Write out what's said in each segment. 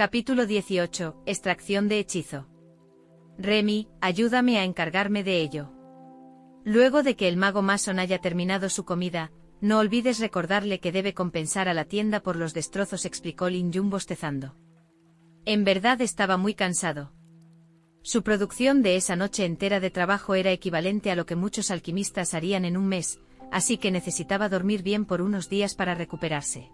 Capítulo 18. Extracción de hechizo. Remy, ayúdame a encargarme de ello. Luego de que el mago Mason haya terminado su comida, no olvides recordarle que debe compensar a la tienda por los destrozos, explicó Lin Jun bostezando. En verdad estaba muy cansado. Su producción de esa noche entera de trabajo era equivalente a lo que muchos alquimistas harían en un mes, así que necesitaba dormir bien por unos días para recuperarse.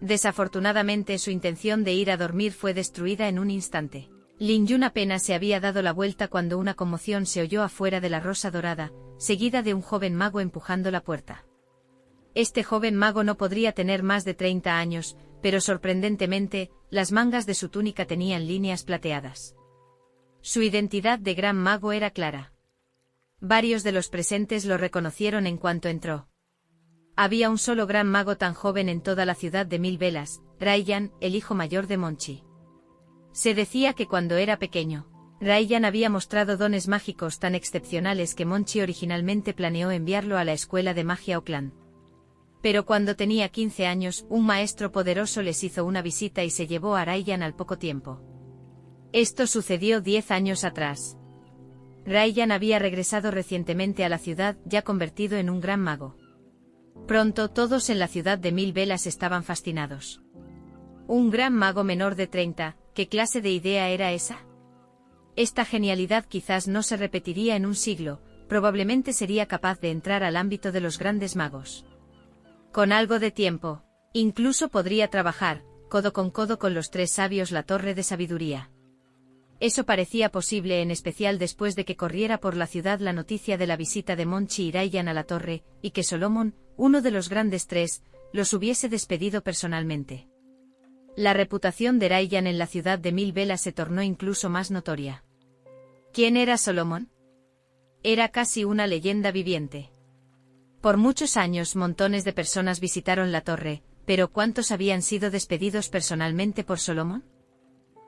Desafortunadamente su intención de ir a dormir fue destruida en un instante. Lin Jun apenas se había dado la vuelta cuando una conmoción se oyó afuera de la Rosa Dorada, seguida de un joven mago empujando la puerta. Este joven mago no podría tener más de 30 años, pero sorprendentemente, las mangas de su túnica tenían líneas plateadas. Su identidad de gran mago era clara. Varios de los presentes lo reconocieron en cuanto entró. Había un solo gran mago tan joven en toda la ciudad de Mil Velas, Raiyan, el hijo mayor de Monchi. Se decía que cuando era pequeño, Raiyan había mostrado dones mágicos tan excepcionales que Monchi originalmente planeó enviarlo a la escuela de magia Oakland. Pero cuando tenía 15 años, un maestro poderoso les hizo una visita y se llevó a Raiyan al poco tiempo. Esto sucedió 10 años atrás. Raiyan había regresado recientemente a la ciudad, ya convertido en un gran mago. Pronto todos en la ciudad de Mil Velas estaban fascinados. Un gran mago menor de 30, ¿qué clase de idea era esa? Esta genialidad quizás no se repetiría en un siglo, probablemente sería capaz de entrar al ámbito de los grandes magos. Con algo de tiempo, incluso podría trabajar, codo con los tres sabios, la Torre de Sabiduría. Eso parecía posible, en especial después de que corriera por la ciudad la noticia de la visita de Monchi y Raiyan a la torre, y que Solomon, uno de los grandes tres, los hubiese despedido personalmente. La reputación de Raiyan en la ciudad de Mil Velas se tornó incluso más notoria. ¿Quién era Solomon? Era casi una leyenda viviente. Por muchos años montones de personas visitaron la torre, pero ¿cuántos habían sido despedidos personalmente por Solomon?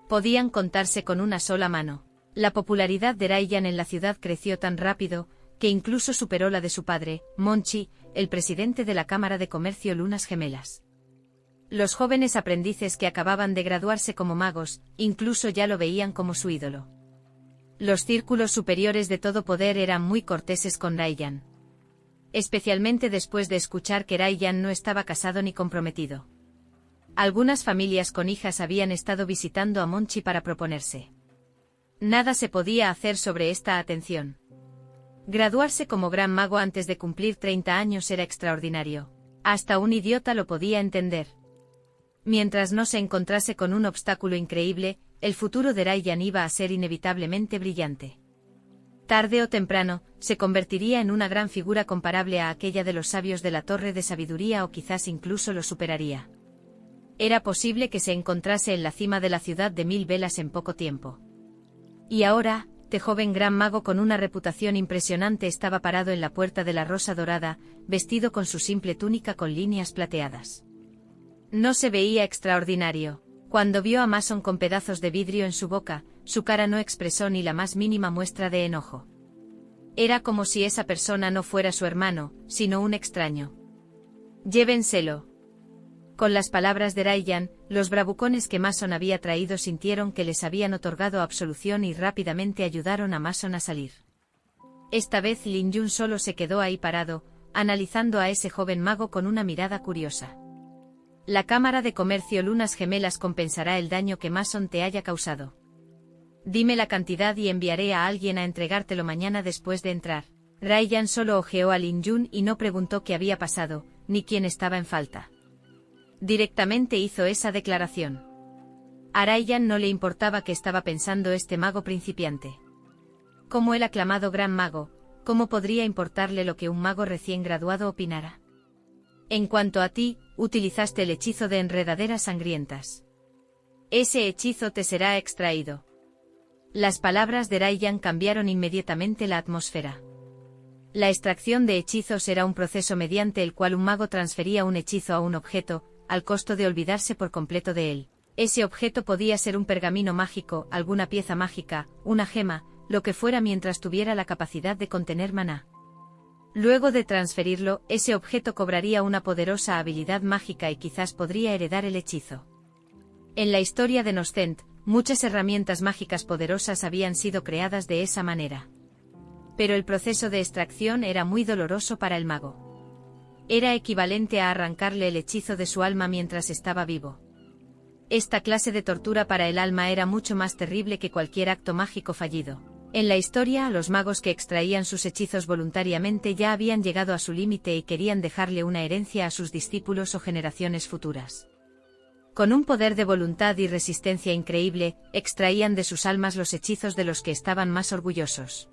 Podían contarse con una sola mano. La popularidad de Raiyan en la ciudad creció tan rápido, que incluso superó la de su padre, Monchi, el presidente de la Cámara de Comercio Lunas Gemelas. Los jóvenes aprendices que acababan de graduarse como magos, incluso ya lo veían como su ídolo. Los círculos superiores de todo poder eran muy corteses con Raiyan. Especialmente después de escuchar que Raiyan no estaba casado ni comprometido. Algunas familias con hijas habían estado visitando a Monchi para proponerse. Nada se podía hacer sobre esta atención. Graduarse como gran mago antes de cumplir 30 años era extraordinario. Hasta un idiota lo podía entender. Mientras no se encontrase con un obstáculo increíble, el futuro de Raiyan iba a ser inevitablemente brillante. Tarde o temprano, se convertiría en una gran figura comparable a aquella de los sabios de la Torre de Sabiduría, o quizás incluso lo superaría. Era posible que se encontrase en la cima de la ciudad de Mil Velas en poco tiempo. Y ahora, este joven gran mago con una reputación impresionante estaba parado en la puerta de la Rosa Dorada, vestido con su simple túnica con líneas plateadas. No se veía extraordinario. Cuando vio a Mason con pedazos de vidrio en su boca, su cara no expresó ni la más mínima muestra de enojo. Era como si esa persona no fuera su hermano, sino un extraño. Llévenselo. Con las palabras de Raiyan, los bravucones que Mason había traído sintieron que les habían otorgado absolución y rápidamente ayudaron a Mason a salir. Esta vez Lin Jun solo se quedó ahí parado, analizando a ese joven mago con una mirada curiosa. La Cámara de Comercio Lunas Gemelas compensará el daño que Mason te haya causado. Dime la cantidad y enviaré a alguien a entregártelo mañana después de entrar. Raiyan solo ojeó a Lin Jun y no preguntó qué había pasado, ni quién estaba en falta. Directamente hizo esa declaración. A Raiyan no le importaba qué estaba pensando este mago principiante. Como el aclamado gran mago, ¿cómo podría importarle lo que un mago recién graduado opinara? En cuanto a ti, utilizaste el hechizo de enredaderas sangrientas. Ese hechizo te será extraído. Las palabras de Raiyan cambiaron inmediatamente la atmósfera. La extracción de hechizos era un proceso mediante el cual un mago transfería un hechizo a un objeto, al costo de olvidarse por completo de él. Ese objeto podía ser un pergamino mágico, alguna pieza mágica, una gema, lo que fuera mientras tuviera la capacidad de contener maná. Luego de transferirlo, ese objeto cobraría una poderosa habilidad mágica y quizás podría heredar el hechizo. En la historia de Nostent, muchas herramientas mágicas poderosas habían sido creadas de esa manera. Pero el proceso de extracción era muy doloroso para el mago. Era equivalente a arrancarle el hechizo de su alma mientras estaba vivo. Esta clase de tortura para el alma era mucho más terrible que cualquier acto mágico fallido. En la historia, los magos que extraían sus hechizos voluntariamente ya habían llegado a su límite y querían dejarle una herencia a sus discípulos o generaciones futuras. Con un poder de voluntad y resistencia increíble, extraían de sus almas los hechizos de los que estaban más orgullosos.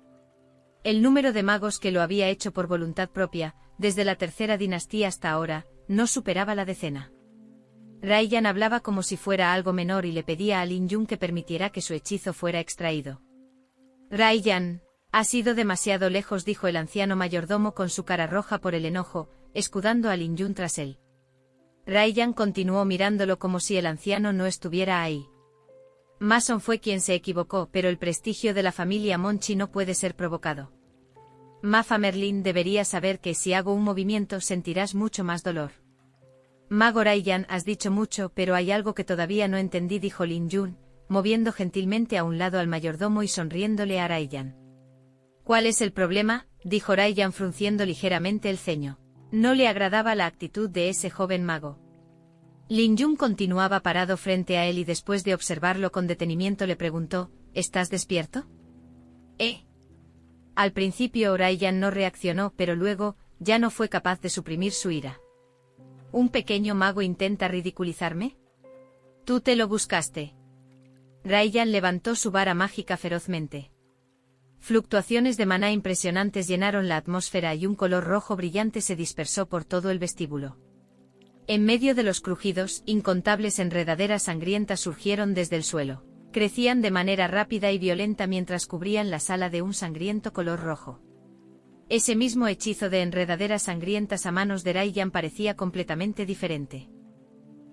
El número de magos que lo había hecho por voluntad propia, desde la tercera dinastía hasta ahora, no superaba la decena. Raiyan hablaba como si fuera algo menor y le pedía a Lin Yun que permitiera que su hechizo fuera extraído. Raiyan, has ido demasiado lejos, dijo el anciano mayordomo con su cara roja por el enojo, escudando a Lin Yun tras él. Raiyan continuó mirándolo como si el anciano no estuviera ahí. Mason fue quien se equivocó, pero el prestigio de la familia Monchi no puede ser provocado. Mafa Merlin debería saber que si hago un movimiento sentirás mucho más dolor. Mago Raiyan, has dicho mucho, pero hay algo que todavía no entendí, dijo Lin Yun, moviendo gentilmente a un lado al mayordomo y sonriéndole a Raiyan. ¿Cuál es el problema?, dijo Raiyan frunciendo ligeramente el ceño. No le agradaba la actitud de ese joven mago. Lin Yun continuaba parado frente a él y después de observarlo con detenimiento le preguntó, ¿estás despierto? Al principio Raiyan no reaccionó, pero luego, ya no fue capaz de suprimir su ira. ¿Un pequeño mago intenta ridiculizarme? Tú te lo buscaste. Raiyan levantó su vara mágica ferozmente. Fluctuaciones de maná impresionantes llenaron la atmósfera y un color rojo brillante se dispersó por todo el vestíbulo. En medio de los crujidos, incontables enredaderas sangrientas surgieron desde el suelo. Crecían de manera rápida y violenta mientras cubrían la sala de un sangriento color rojo. Ese mismo hechizo de enredaderas sangrientas a manos de Raiyan parecía completamente diferente.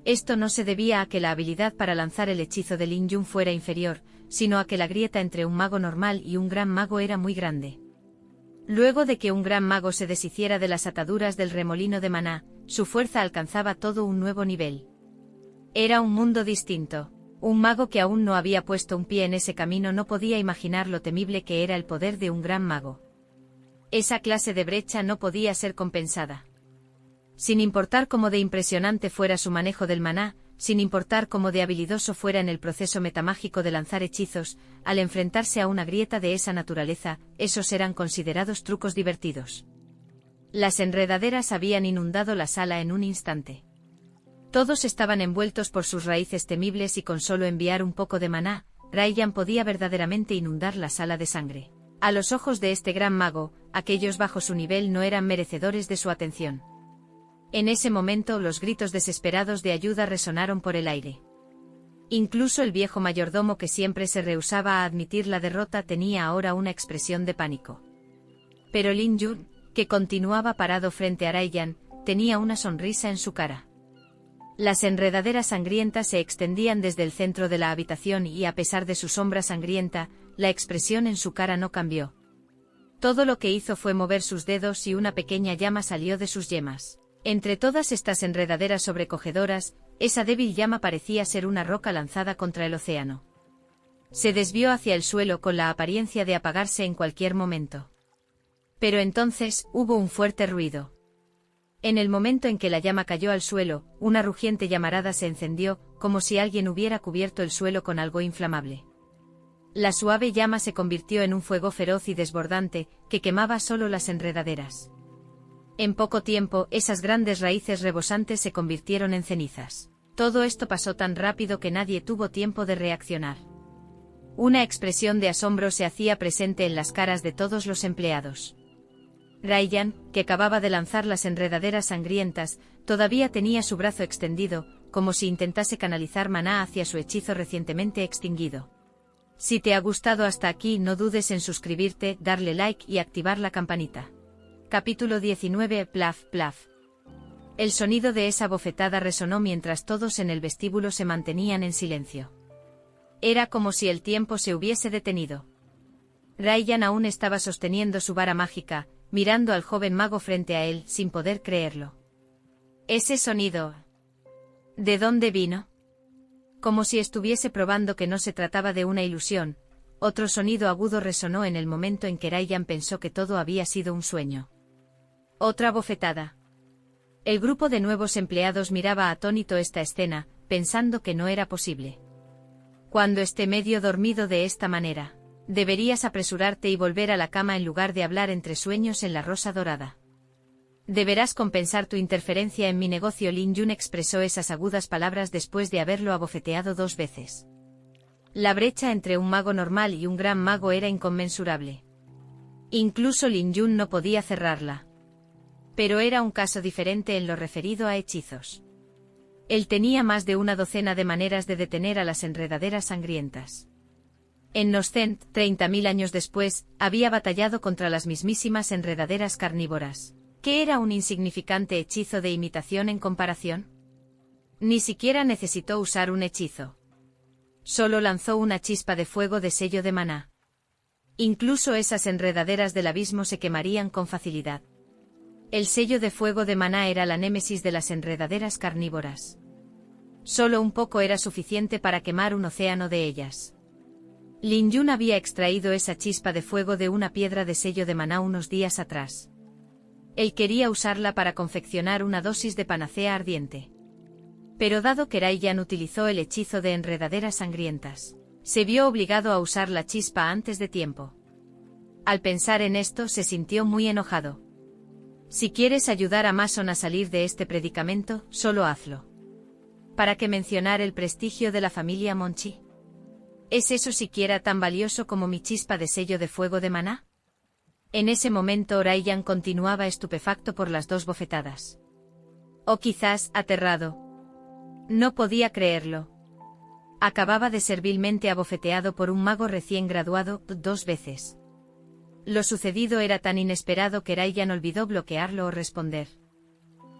Esto no se debía a que la habilidad para lanzar el hechizo de Lin Yun fuera inferior, sino a que la grieta entre un mago normal y un gran mago era muy grande. Luego de que un gran mago se deshiciera de las ataduras del remolino de maná, su fuerza alcanzaba todo un nuevo nivel. Era un mundo distinto. Un mago que aún no había puesto un pie en ese camino no podía imaginar lo temible que era el poder de un gran mago. Esa clase de brecha no podía ser compensada. Sin importar cómo de impresionante fuera su manejo del maná, sin importar cómo de habilidoso fuera en el proceso metamágico de lanzar hechizos, al enfrentarse a una grieta de esa naturaleza, esos eran considerados trucos divertidos. Las enredaderas habían inundado la sala en un instante. Todos estaban envueltos por sus raíces temibles y con solo enviar un poco de maná, Raiyan podía verdaderamente inundar la sala de sangre. A los ojos de este gran mago, aquellos bajo su nivel no eran merecedores de su atención. En ese momento los gritos desesperados de ayuda resonaron por el aire. Incluso el viejo mayordomo que siempre se rehusaba a admitir la derrota tenía ahora una expresión de pánico. Pero Lin Yun, que continuaba parado frente a Raiyan, tenía una sonrisa en su cara. Las enredaderas sangrientas se extendían desde el centro de la habitación y a pesar de su sombra sangrienta, la expresión en su cara no cambió. Todo lo que hizo fue mover sus dedos y una pequeña llama salió de sus yemas. Entre todas estas enredaderas sobrecogedoras, esa débil llama parecía ser una roca lanzada contra el océano. Se desvió hacia el suelo con la apariencia de apagarse en cualquier momento. Pero entonces, hubo un fuerte ruido. En el momento en que la llama cayó al suelo, una rugiente llamarada se encendió, como si alguien hubiera cubierto el suelo con algo inflamable. La suave llama se convirtió en un fuego feroz y desbordante, que quemaba solo las enredaderas. En poco tiempo, esas grandes raíces rebosantes se convirtieron en cenizas. Todo esto pasó tan rápido que nadie tuvo tiempo de reaccionar. Una expresión de asombro se hacía presente en las caras de todos los empleados. Raiyan, que acababa de lanzar las enredaderas sangrientas, todavía tenía su brazo extendido, como si intentase canalizar maná hacia su hechizo recientemente extinguido. Si te ha gustado hasta aquí, no dudes en suscribirte, darle like y activar la campanita. Capítulo 19. Plaf, plaf. El sonido de esa bofetada resonó mientras todos en el vestíbulo se mantenían en silencio. Era como si el tiempo se hubiese detenido. Raiyan aún estaba sosteniendo su vara mágica, mirando al joven mago frente a él, sin poder creerlo. Ese sonido. ¿De dónde vino? Como si estuviese probando que no se trataba de una ilusión, otro sonido agudo resonó en el momento en que Ryan pensó que todo había sido un sueño. Otra bofetada. El grupo de nuevos empleados miraba atónito esta escena, pensando que no era posible. Cuando esté medio dormido de esta manera, deberías apresurarte y volver a la cama en lugar de hablar entre sueños en la rosa dorada. Deberás compensar tu interferencia en mi negocio. Lin Yun expresó esas agudas palabras después de haberlo abofeteado 2 veces. La brecha entre un mago normal y un gran mago era inconmensurable. Incluso Lin Yun no podía cerrarla. Pero era un caso diferente en lo referido a hechizos. Él tenía más de una docena de maneras de detener a las enredaderas sangrientas. En Noscent, 30.000 años después, había batallado contra las mismísimas enredaderas carnívoras. ¿Qué era un insignificante hechizo de imitación en comparación? Ni siquiera necesitó usar un hechizo. Solo lanzó una chispa de fuego de sello de maná. Incluso esas enredaderas del abismo se quemarían con facilidad. El sello de fuego de maná era la némesis de las enredaderas carnívoras. Solo un poco era suficiente para quemar un océano de ellas. Lin Yun había extraído esa chispa de fuego de una piedra de sello de maná unos días atrás. Él quería usarla para confeccionar una dosis de panacea ardiente. Pero dado que Ryan utilizó el hechizo de enredaderas sangrientas, se vio obligado a usar la chispa antes de tiempo. Al pensar en esto se sintió muy enojado. Si quieres ayudar a Mason a salir de este predicamento, solo hazlo. ¿Para qué mencionar el prestigio de la familia Monchi? ¿Es eso siquiera tan valioso como mi chispa de sello de fuego de maná? En ese momento Ryan continuaba estupefacto por las 2 bofetadas. O quizás aterrado. No podía creerlo. Acababa de ser vilmente abofeteado por un mago recién graduado 2 veces. Lo sucedido era tan inesperado que Ryan olvidó bloquearlo o responder.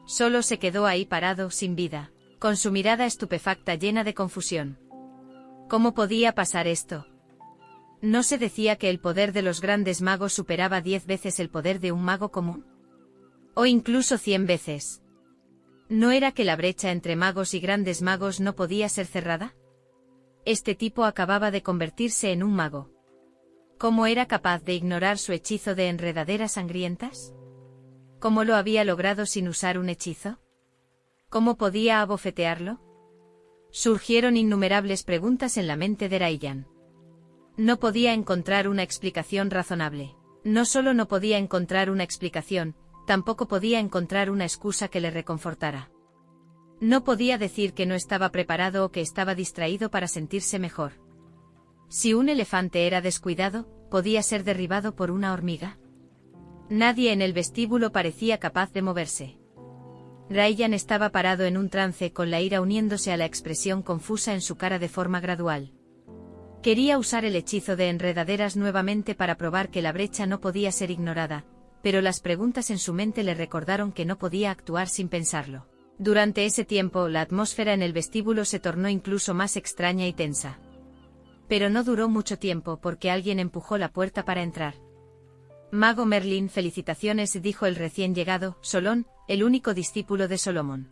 Solo se quedó ahí parado, sin vida, con su mirada estupefacta llena de confusión. ¿Cómo podía pasar esto? ¿No se decía que el poder de los grandes magos superaba 10 veces el poder de un mago común? O incluso 100 veces. ¿No era que la brecha entre magos y grandes magos no podía ser cerrada? Este tipo acababa de convertirse en un mago. ¿Cómo era capaz de ignorar su hechizo de enredaderas sangrientas? ¿Cómo lo había logrado sin usar un hechizo? ¿Cómo podía abofetearlo? Surgieron innumerables preguntas en la mente de Ryan. No podía encontrar una explicación razonable. No solo no podía encontrar una explicación, tampoco podía encontrar una excusa que le reconfortara. No podía decir que no estaba preparado o que estaba distraído para sentirse mejor. Si un elefante era descuidado, ¿podía ser derribado por una hormiga? Nadie en el vestíbulo parecía capaz de moverse. Ryan estaba parado en un trance con la ira uniéndose a la expresión confusa en su cara de forma gradual. Quería usar el hechizo de enredaderas nuevamente para probar que la brecha no podía ser ignorada, pero las preguntas en su mente le recordaron que no podía actuar sin pensarlo. Durante ese tiempo, la atmósfera en el vestíbulo se tornó incluso más extraña y tensa. Pero no duró mucho tiempo porque alguien empujó la puerta para entrar. Mago Merlin, felicitaciones, dijo el recién llegado, Solón, el único discípulo de Solomon.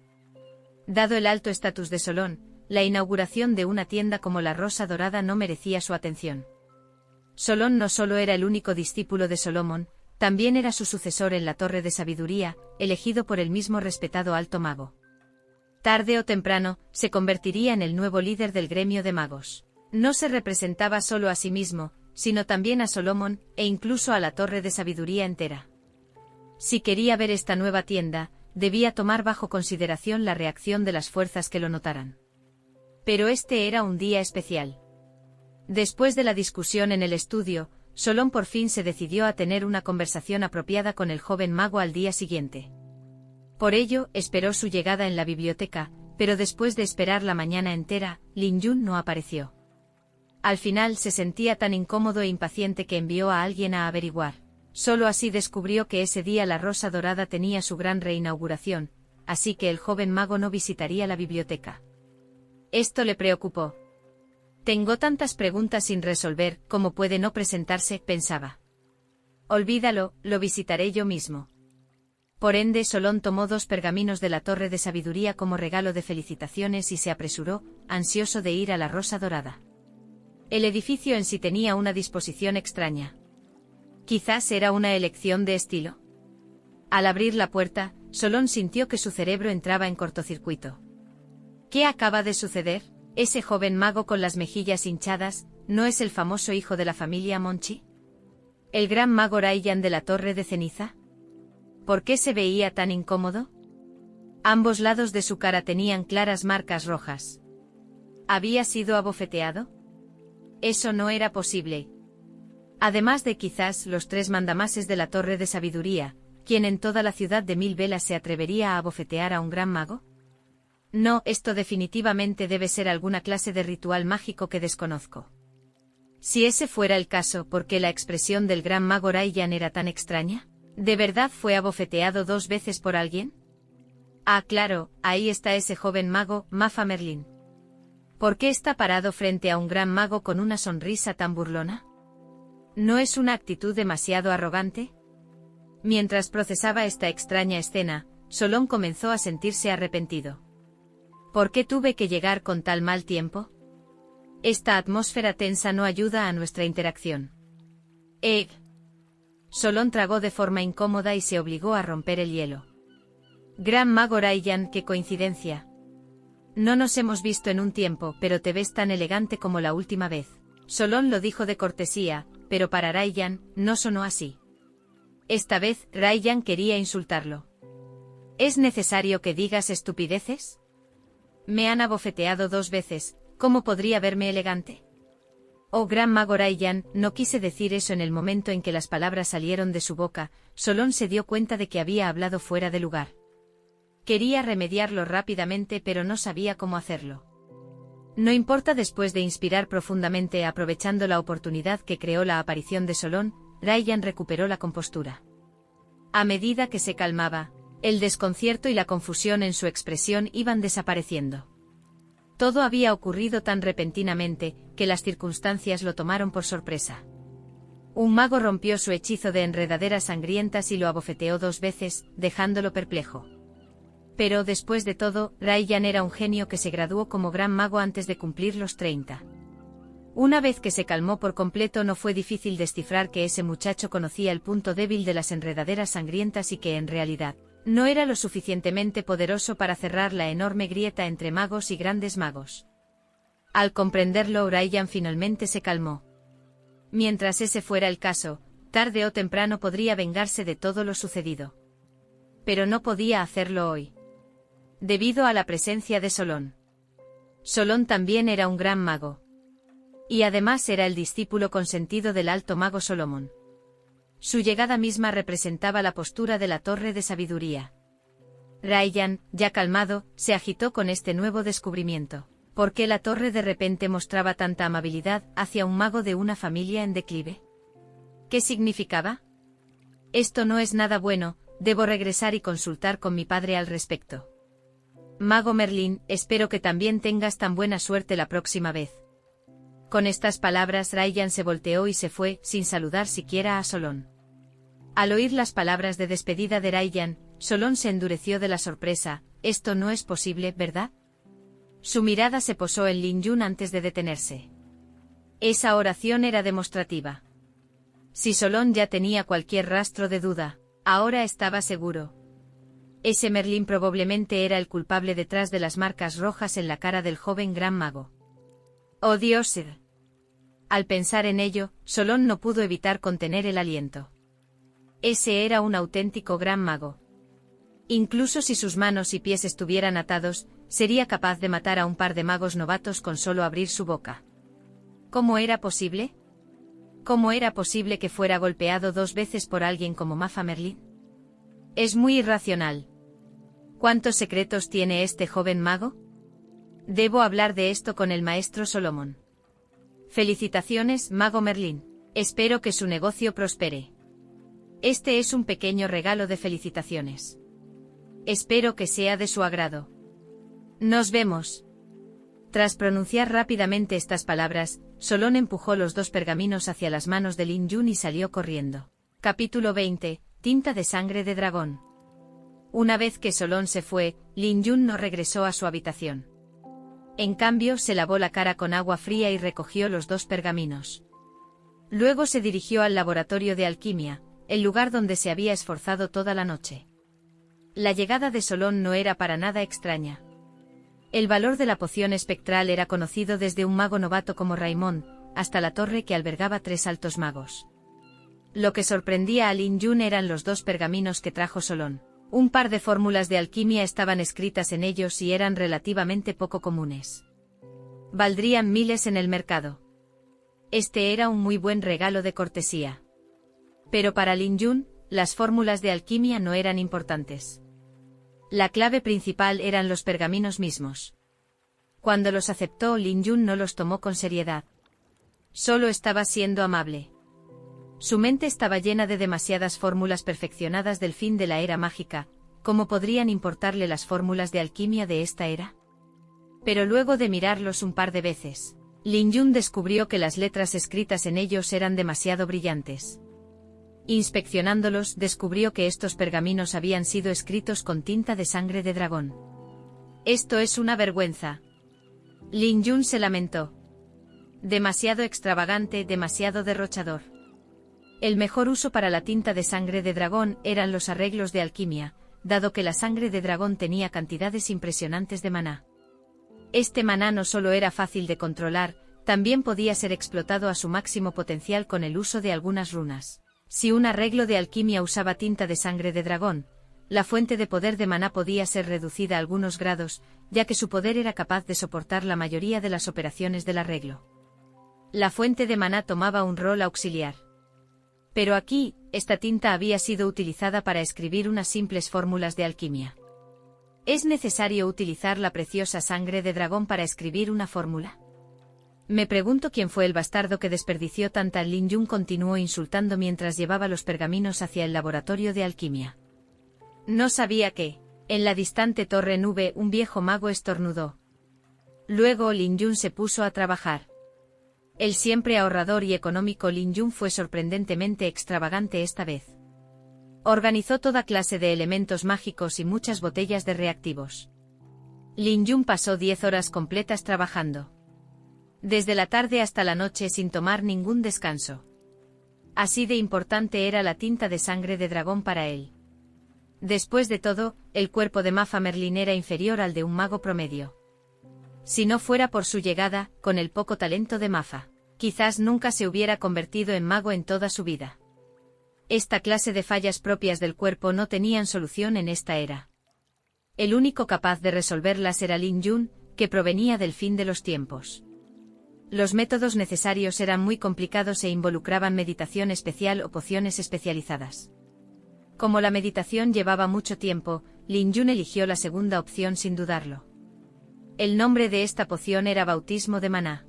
Dado el alto estatus de Solón, la inauguración de una tienda como la Rosa Dorada no merecía su atención. Solón no solo era el único discípulo de Solomon, también era su sucesor en la Torre de Sabiduría, elegido por el mismo respetado alto mago. Tarde o temprano, se convertiría en el nuevo líder del gremio de magos. No se representaba solo a sí mismo, sino también a Solomon, e incluso a la Torre de Sabiduría entera. Si quería ver esta nueva tienda, debía tomar bajo consideración la reacción de las fuerzas que lo notaran. Pero este era un día especial. Después de la discusión en el estudio, Solón por fin se decidió a tener una conversación apropiada con el joven mago al día siguiente. Por ello, esperó su llegada en la biblioteca, pero después de esperar la mañana entera, Lin Yun no apareció. Al final se sentía tan incómodo e impaciente que envió a alguien a averiguar. Solo así descubrió que ese día la Rosa Dorada tenía su gran reinauguración, así que el joven mago no visitaría la biblioteca. Esto le preocupó. Tengo tantas preguntas sin resolver, ¿cómo puede no presentarse?, pensaba. Olvídalo, lo visitaré yo mismo. Por ende, Solón tomó 2 pergaminos de la Torre de Sabiduría como regalo de felicitaciones y se apresuró, ansioso de ir a la Rosa Dorada. El edificio en sí tenía una disposición extraña. Quizás era una elección de estilo. Al abrir la puerta, Solón sintió que su cerebro entraba en cortocircuito. ¿Qué acaba de suceder? Ese joven mago con las mejillas hinchadas, ¿no es el famoso hijo de la familia Monchi? ¿El gran mago Raiyan de la Torre de Ceniza? ¿Por qué se veía tan incómodo? Ambos lados de su cara tenían claras marcas rojas. ¿Había sido abofeteado? Eso no era posible. Además de quizás los 3 mandamases de la Torre de Sabiduría, ¿quién en toda la ciudad de 1000 velas se atrevería a abofetear a un gran mago? No, esto definitivamente debe ser alguna clase de ritual mágico que desconozco. Si ese fuera el caso, ¿por qué la expresión del gran mago Raiyan era tan extraña? ¿De verdad fue abofeteado 2 veces por alguien? Ah, claro, ahí está ese joven mago, Mafa Merlin. ¿Por qué está parado frente a un gran mago con una sonrisa tan burlona? ¿No es una actitud demasiado arrogante? Mientras procesaba esta extraña escena, Solón comenzó a sentirse arrepentido. ¿Por qué tuve que llegar con tal mal tiempo? Esta atmósfera tensa no ayuda a nuestra interacción. Solón tragó de forma incómoda y se obligó a romper el hielo. Gran mago Raiyan, qué coincidencia. No nos hemos visto en un tiempo, pero te ves tan elegante como la última vez. Solón lo dijo de cortesía, pero para Raiyan, no sonó así. Esta vez, Raiyan quería insultarlo. ¿Es necesario que digas estupideces? Me han abofeteado 2 veces, ¿cómo podría verme elegante? Oh gran mago Raiyan, no quise decir eso. En el momento en que las palabras salieron de su boca, Solón se dio cuenta de que había hablado fuera de lugar. Quería remediarlo rápidamente pero no sabía cómo hacerlo. No importa. Después de inspirar profundamente aprovechando la oportunidad que creó la aparición de Solón, Raiyan recuperó la compostura. A medida que se calmaba, el desconcierto y la confusión en su expresión iban desapareciendo. Todo había ocurrido tan repentinamente, que las circunstancias lo tomaron por sorpresa. Un mago rompió su hechizo de enredaderas sangrientas y lo abofeteó 2 veces, dejándolo perplejo. Pero después de todo, Raiyan era un genio que se graduó como gran mago antes de cumplir los 30. Una vez que se calmó por completo, no fue difícil descifrar que ese muchacho conocía el punto débil de las enredaderas sangrientas y que en realidad no era lo suficientemente poderoso para cerrar la enorme grieta entre magos y grandes magos. Al comprenderlo, Raiyan finalmente se calmó. Mientras ese fuera el caso, tarde o temprano podría vengarse de todo lo sucedido. Pero no podía hacerlo hoy. Debido a la presencia de Solón. Solón también era un gran mago. Y además era el discípulo consentido del alto mago Solomón. Su llegada misma representaba la postura de la Torre de Sabiduría. Raiyan, ya calmado, se agitó con este nuevo descubrimiento. ¿Por qué la torre de repente mostraba tanta amabilidad hacia un mago de una familia en declive? ¿Qué significaba? Esto no es nada bueno, debo regresar y consultar con mi padre al respecto. Mago Merlín, espero que también tengas tan buena suerte la próxima vez. Con estas palabras Raiyan se volteó y se fue, sin saludar siquiera a Solón. Al oír las palabras de despedida de Raiyan, Solón se endureció de la sorpresa. Esto no es posible, ¿verdad? Su mirada se posó en Lin Yun antes de detenerse. Esa oración era demostrativa. Si Solón ya tenía cualquier rastro de duda, ahora estaba seguro. Ese Merlín probablemente era el culpable detrás de las marcas rojas en la cara del joven gran mago. ¡Oh Dios! Al pensar en ello, Solón no pudo evitar contener el aliento. Ese era un auténtico gran mago. Incluso si sus manos y pies estuvieran atados, sería capaz de matar a un par de magos novatos con solo abrir su boca. ¿Cómo era posible? ¿Cómo era posible que fuera golpeado 2 veces por alguien como Mafa Merlin? Es muy irracional. ¿Cuántos secretos tiene este joven mago? Debo hablar de esto con el maestro Solomón. Felicitaciones, mago Merlín. Espero que su negocio prospere. Este es un pequeño regalo de felicitaciones. Espero que sea de su agrado. Nos vemos. Tras pronunciar rápidamente estas palabras, Solón empujó los 2 pergaminos hacia las manos de Lin Yun y salió corriendo. Capítulo 20. Tinta de sangre de dragón. Una vez que Solón se fue, Lin Yun no regresó a su habitación. En cambio, se lavó la cara con agua fría y recogió los 2 pergaminos. Luego se dirigió al laboratorio de alquimia, el lugar donde se había esforzado toda la noche. La llegada de Solón no era para nada extraña. El valor de la poción espectral era conocido desde un mago novato como Raimond, hasta la torre que albergaba 3 altos magos. Lo que sorprendía a Lin Yun eran los 2 pergaminos que trajo Solón. Un par de fórmulas de alquimia estaban escritas en ellos y eran relativamente poco comunes. Valdrían miles en el mercado. Este era un muy buen regalo de cortesía. Pero para Lin Yun, las fórmulas de alquimia no eran importantes. La clave principal eran los pergaminos mismos. Cuando los aceptó, Lin Yun no los tomó con seriedad. Solo estaba siendo amable. Su mente estaba llena de demasiadas fórmulas perfeccionadas del fin de la era mágica. ¿Cómo podrían importarle las fórmulas de alquimia de esta era? Pero luego de mirarlos un par de veces, Lin Yun descubrió que las letras escritas en ellos eran demasiado brillantes. Inspeccionándolos, descubrió que estos pergaminos habían sido escritos con tinta de sangre de dragón. «Esto es una vergüenza». Lin Yun se lamentó. Demasiado extravagante, demasiado derrochador. El mejor uso para la tinta de sangre de dragón eran los arreglos de alquimia, dado que la sangre de dragón tenía cantidades impresionantes de maná. Este maná no solo era fácil de controlar, también podía ser explotado a su máximo potencial con el uso de algunas runas. Si un arreglo de alquimia usaba tinta de sangre de dragón, la fuente de poder de maná podía ser reducida a algunos grados, ya que su poder era capaz de soportar la mayoría de las operaciones del arreglo. La fuente de maná tomaba un rol auxiliar. Pero aquí, esta tinta había sido utilizada para escribir unas simples fórmulas de alquimia. ¿Es necesario utilizar la preciosa sangre de dragón para escribir una fórmula? Me pregunto quién fue el bastardo que desperdició tanta. Lin Yun continuó insultando mientras llevaba los pergaminos hacia el laboratorio de alquimia. No sabía que, en la distante torre nube, un viejo mago estornudó. Luego Lin Yun se puso a trabajar. El siempre ahorrador y económico Lin Yun fue sorprendentemente extravagante esta vez. Organizó toda clase de elementos mágicos y muchas botellas de reactivos. Lin Yun pasó 10 horas completas trabajando. Desde la tarde hasta la noche sin tomar ningún descanso. Así de importante era la tinta de sangre de dragón para él. Después de todo, el cuerpo de Mafa Merlin era inferior al de un mago promedio. Si no fuera por su llegada, con el poco talento de Mafa, quizás nunca se hubiera convertido en mago en toda su vida. Esta clase de fallas propias del cuerpo no tenían solución en esta era. El único capaz de resolverlas era Lin Yun, que provenía del fin de los tiempos. Los métodos necesarios eran muy complicados e involucraban meditación especial o pociones especializadas. Como la meditación llevaba mucho tiempo, Lin Yun eligió la segunda opción sin dudarlo. El nombre de esta poción era bautismo de maná.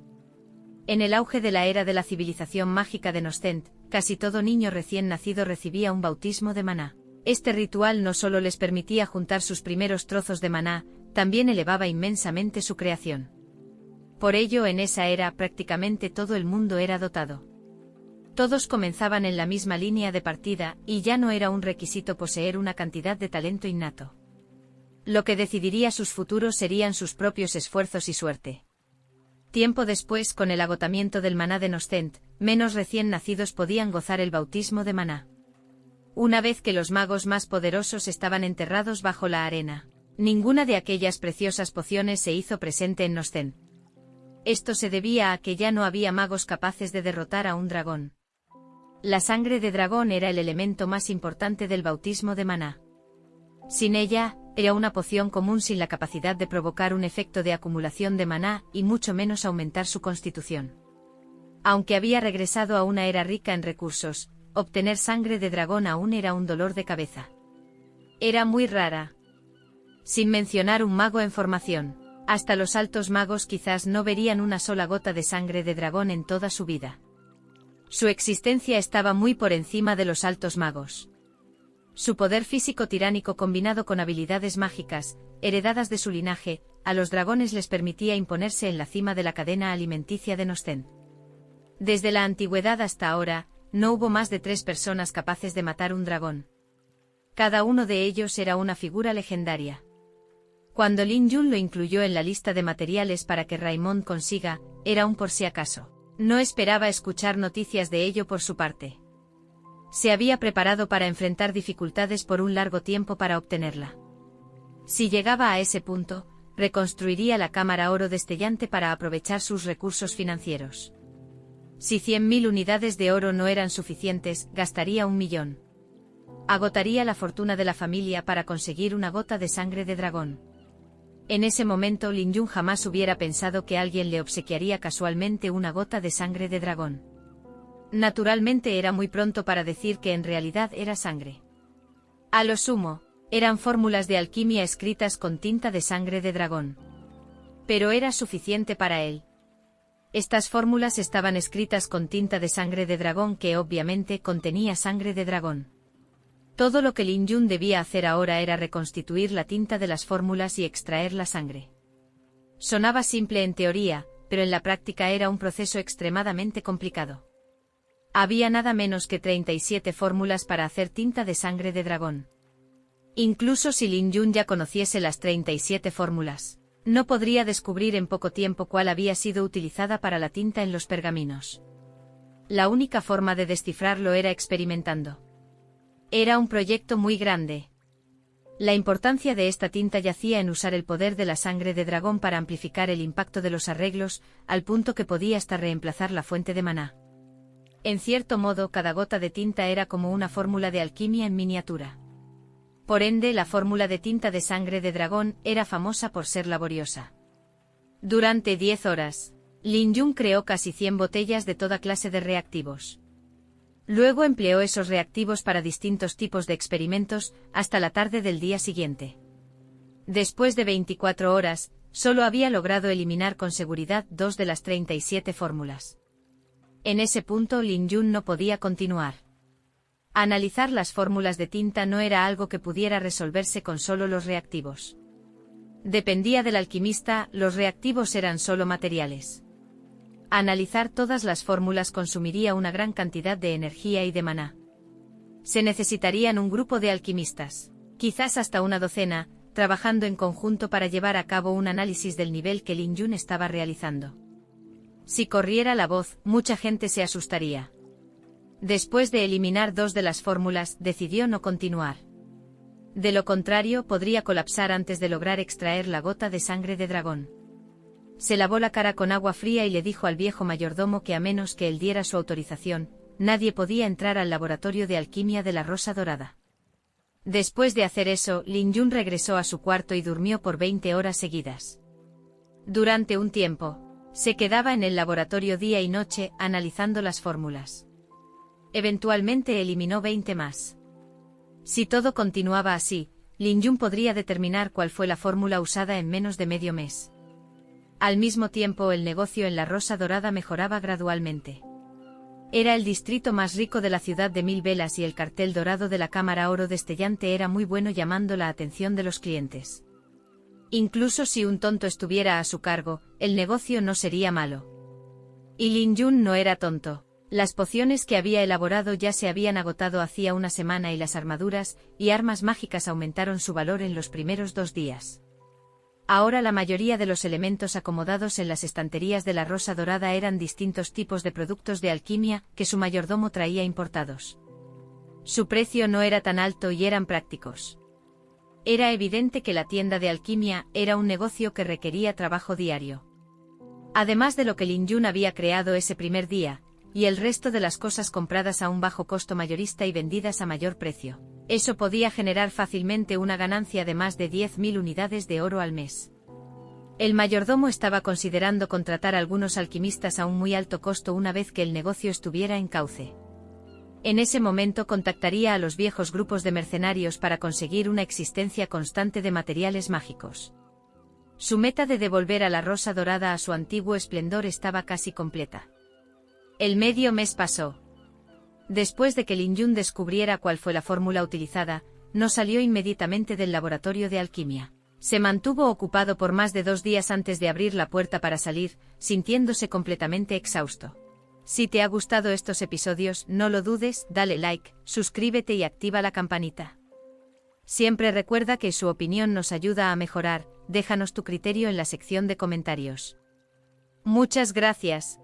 En el auge de la era de la civilización mágica de Nostent, casi todo niño recién nacido recibía un bautismo de maná. Este ritual no solo les permitía juntar sus primeros trozos de maná, también elevaba inmensamente su creación. Por ello, en esa era prácticamente todo el mundo era dotado. Todos comenzaban en la misma línea de partida, y ya no era un requisito poseer una cantidad de talento innato. Lo que decidiría sus futuros serían sus propios esfuerzos y suerte. Tiempo después, con el agotamiento del maná de Nostent, menos recién nacidos podían gozar el bautismo de maná. Una vez que los magos más poderosos estaban enterrados bajo la arena, ninguna de aquellas preciosas pociones se hizo presente en Nostent. Esto se debía a que ya no había magos capaces de derrotar a un dragón. La sangre de dragón era el elemento más importante del bautismo de maná. Sin ella, era una poción común sin la capacidad de provocar un efecto de acumulación de maná y mucho menos aumentar su constitución. Aunque había regresado a una era rica en recursos, obtener sangre de dragón aún era un dolor de cabeza. Era muy rara. Sin mencionar un mago en formación, hasta los altos magos quizás no verían una sola gota de sangre de dragón en toda su vida. Su existencia estaba muy por encima de los altos magos. Su poder físico tiránico combinado con habilidades mágicas, heredadas de su linaje, a los dragones les permitía imponerse en la cima de la cadena alimenticia de Nostent. Desde la antigüedad hasta ahora, no hubo más de 3 personas capaces de matar un dragón. Cada uno de ellos era una figura legendaria. Cuando Lin Yun lo incluyó en la lista de materiales para que Raymond consiga, era un por si acaso. No esperaba escuchar noticias de ello por su parte. Se había preparado para enfrentar dificultades por un largo tiempo para obtenerla. Si llegaba a ese punto, reconstruiría la cámara oro destellante para aprovechar sus recursos financieros. Si 100.000 unidades de oro no eran suficientes, gastaría 1 millón. Agotaría la fortuna de la familia para conseguir una gota de sangre de dragón. En ese momento Lin Yun jamás hubiera pensado que alguien le obsequiaría casualmente una gota de sangre de dragón. Naturalmente era muy pronto para decir que en realidad era sangre. A lo sumo, eran fórmulas de alquimia escritas con tinta de sangre de dragón. Pero era suficiente para él. Estas fórmulas estaban escritas con tinta de sangre de dragón que obviamente contenía sangre de dragón. Todo lo que Lin Yun debía hacer ahora era reconstituir la tinta de las fórmulas y extraer la sangre. Sonaba simple en teoría, pero en la práctica era un proceso extremadamente complicado. Había nada menos que 37 fórmulas para hacer tinta de sangre de dragón. Incluso si Lin Yun ya conociese las 37 fórmulas, no podría descubrir en poco tiempo cuál había sido utilizada para la tinta en los pergaminos. La única forma de descifrarlo era experimentando. Era un proyecto muy grande. La importancia de esta tinta yacía en usar el poder de la sangre de dragón para amplificar el impacto de los arreglos, al punto que podía hasta reemplazar la fuente de maná. En cierto modo, cada gota de tinta era como una fórmula de alquimia en miniatura. Por ende, la fórmula de tinta de sangre de dragón era famosa por ser laboriosa. Durante 10 horas, Lin Yun creó casi 100 botellas de toda clase de reactivos. Luego empleó esos reactivos para distintos tipos de experimentos, hasta la tarde del día siguiente. Después de 24 horas, solo había logrado eliminar con seguridad 2 de las 37 fórmulas. En ese punto Lin Yun no podía continuar. Analizar las fórmulas de tinta no era algo que pudiera resolverse con solo los reactivos. Dependía del alquimista, los reactivos eran solo materiales. Analizar todas las fórmulas consumiría una gran cantidad de energía y de maná. Se necesitarían un grupo de alquimistas, quizás hasta una docena, trabajando en conjunto para llevar a cabo un análisis del nivel que Lin Yun estaba realizando. Si corriera la voz, mucha gente se asustaría. Después de eliminar 2 de las fórmulas, decidió no continuar. De lo contrario, podría colapsar antes de lograr extraer la gota de sangre de dragón. Se lavó la cara con agua fría y le dijo al viejo mayordomo que a menos que él diera su autorización, nadie podía entrar al laboratorio de alquimia de la Rosa Dorada. Después de hacer eso, Lin Yun regresó a su cuarto y durmió por 20 horas seguidas. Durante un tiempo, se quedaba en el laboratorio día y noche, analizando las fórmulas. Eventualmente eliminó 20 más. Si todo continuaba así, Lin Yun podría determinar cuál fue la fórmula usada en menos de medio mes. Al mismo tiempo, el negocio en la Rosa Dorada mejoraba gradualmente. Era el distrito más rico de la ciudad de Mil Velas y el cartel dorado de la cámara oro destellante era muy bueno, llamando la atención de los clientes. Incluso si un tonto estuviera a su cargo, el negocio no sería malo. Y Lin Yun no era tonto. Las pociones que había elaborado ya se habían agotado hacía una semana y las armaduras y armas mágicas aumentaron su valor en los primeros 2 días. Ahora la mayoría de los elementos acomodados en las estanterías de la Rosa Dorada eran distintos tipos de productos de alquimia que su mayordomo traía importados. Su precio no era tan alto y eran prácticos. Era evidente que la tienda de alquimia era un negocio que requería trabajo diario. Además de lo que Lin Yun había creado ese primer día, y el resto de las cosas compradas a un bajo costo mayorista y vendidas a mayor precio. Eso podía generar fácilmente una ganancia de más de 10.000 unidades de oro al mes. El mayordomo estaba considerando contratar a algunos alquimistas a un muy alto costo una vez que el negocio estuviera en cauce. En ese momento contactaría a los viejos grupos de mercenarios para conseguir una existencia constante de materiales mágicos. Su meta de devolver a la Rosa Dorada a su antiguo esplendor estaba casi completa. El medio mes pasó. Después de que Lin Yun descubriera cuál fue la fórmula utilizada, no salió inmediatamente del laboratorio de alquimia. Se mantuvo ocupado por más de 2 días antes de abrir la puerta para salir, sintiéndose completamente exhausto. Si te ha gustado estos episodios, no lo dudes, dale like, suscríbete y activa la campanita. Siempre recuerda que su opinión nos ayuda a mejorar, déjanos tu criterio en la sección de comentarios. Muchas gracias.